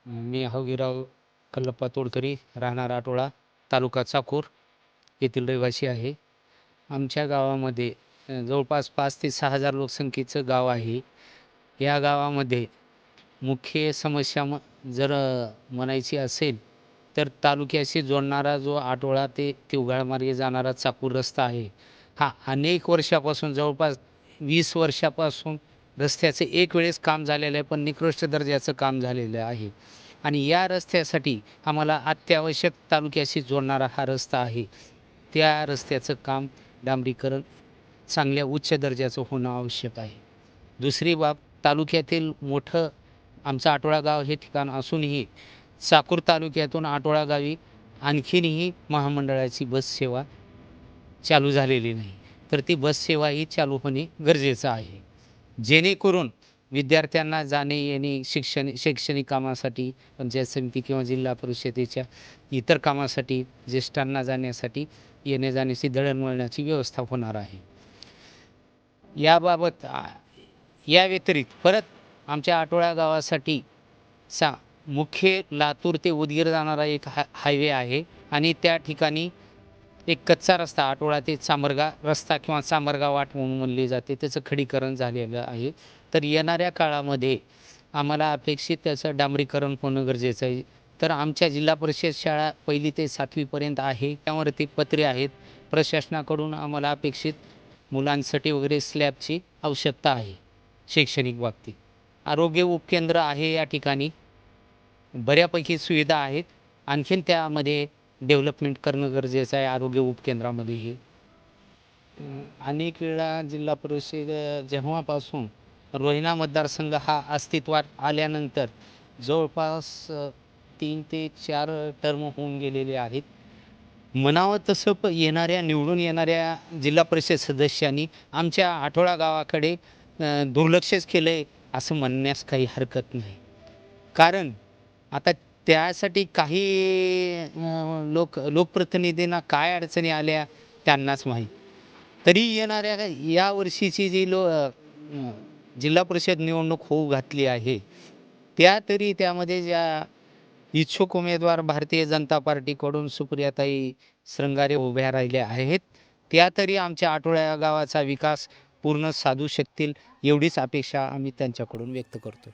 मी हवीराव कल्लप्पा तोडकरी, राहणार आटोळा, तालुका चाकूर येथील रहिवासी आहे. आमच्या गावामध्ये जवळपास 5 ते 6 हजार लोकसंख्येचं गाव आहे. या गावामध्ये मुख्य समस्या जर म्हणायची असेल तर तालुक्याशी जोडणारा जो आटोळा ते तिवगाळ मार्गे जाणारा चाकूर रस्ता आहे, हा अनेक वर्षापासून, जवळपास 20 वर्षापासून रस्त्याचं एक वेळेस काम झालेलं आहे, पण निकृष्ट दर्जाचं काम झालेलं आहे. आणि या रस्त्यासाठी आम्हाला अत्यावश्यक तालुक्याशी जोडणारा हा रस्ता आहे. त्या रस्त्याचं काम डांबरीकरण चांगल्या उच्च दर्जाचं होणं आवश्यक आहे. दुसरी बाब, तालुक्यातील मोठं आमचं आटोळा गाव हे ठिकाण असूनही चाकूर तालुक्यातून आटोळा गावी आणखीनही महामंडळाची बस सेवा चालू झालेली नाही. तर ती बस सेवाही चालू होणे गरजेचं आहे, जेणेकरून विद्यार्थ्यांना जाणे येणे, शैक्षणिक कामासाठी, पंचायत समिती किंवा जिल्हा परिषदेच्या इतर कामासाठी, ज्येष्ठांना जाण्यासाठी, येणे जाण्याची दळणवळणाची व्यवस्था होणार आहे. याबाबत या व्यतिरिक्त परत आमच्या आटोळा गावासाठी मुख्य लातूर ते उदगीर जाणारा एक हायवे आहे आणि त्या ठिकाणी एक कच्चा रस्ता, आटोळा ते चामरगा रस्ता किंवा चामरगा वाट म्हणून म्हणली जाते, त्याचं खडीकरण झालेलं आहे. तर येणाऱ्या काळामध्ये आम्हाला अपेक्षित त्याचं डांबरीकरण होणं गरजेचं आहे. तर आमच्या जिल्हा परिषद शाळा 1ली ते 7वीपर्यंत आहे, त्यावरती पत्रे आहेत. प्रशासनाकडून आम्हाला अपेक्षित मुलांसाठी वगैरे स्लॅबची आवश्यकता आहे. शैक्षणिक बाबतीत आरोग्य उपकेंद्र आहे, या ठिकाणी बऱ्यापैकी सुविधा आहेत. आणखीन त्यामध्ये डेव्हलपमेंट करणं गरजेचं आहे. आरोग्य उपकेंद्रामध्येही अनेक वेळा जिल्हा परिषद जेव्हापासून रोहिणा मतदारसंघ हा अस्तित्वात आल्यानंतर जवळपास 3 ते 4 टर्म होऊन गेलेले आहेत. म्हणावं तसं निवडून येणाऱ्या जिल्हा परिषद सदस्यांनी आमच्या आटोळा गावाकडे दुर्लक्षच केलं आहे असं म्हणण्यास काही हरकत नाही. कारण आता त्यासाठी काही लोकप्रतिनिधींना काय अडचणी आल्या त्यांनाच माहीत. तरी येणाऱ्या या वर्षीची जी जिल्हा परिषद निवडणूक होऊ घातली आहे, त्यामध्ये ज्या इच्छुक उमेदवार भारतीय जनता पार्टीकडून सुप्रियाताई श्रंगारे उभ्या राहिल्या आहेत, त्या तरी आमच्या आटोळ्या गावाचा विकास पूर्ण साधू शकतील एवढीच अपेक्षा आम्ही त्यांच्याकडून व्यक्त करतो.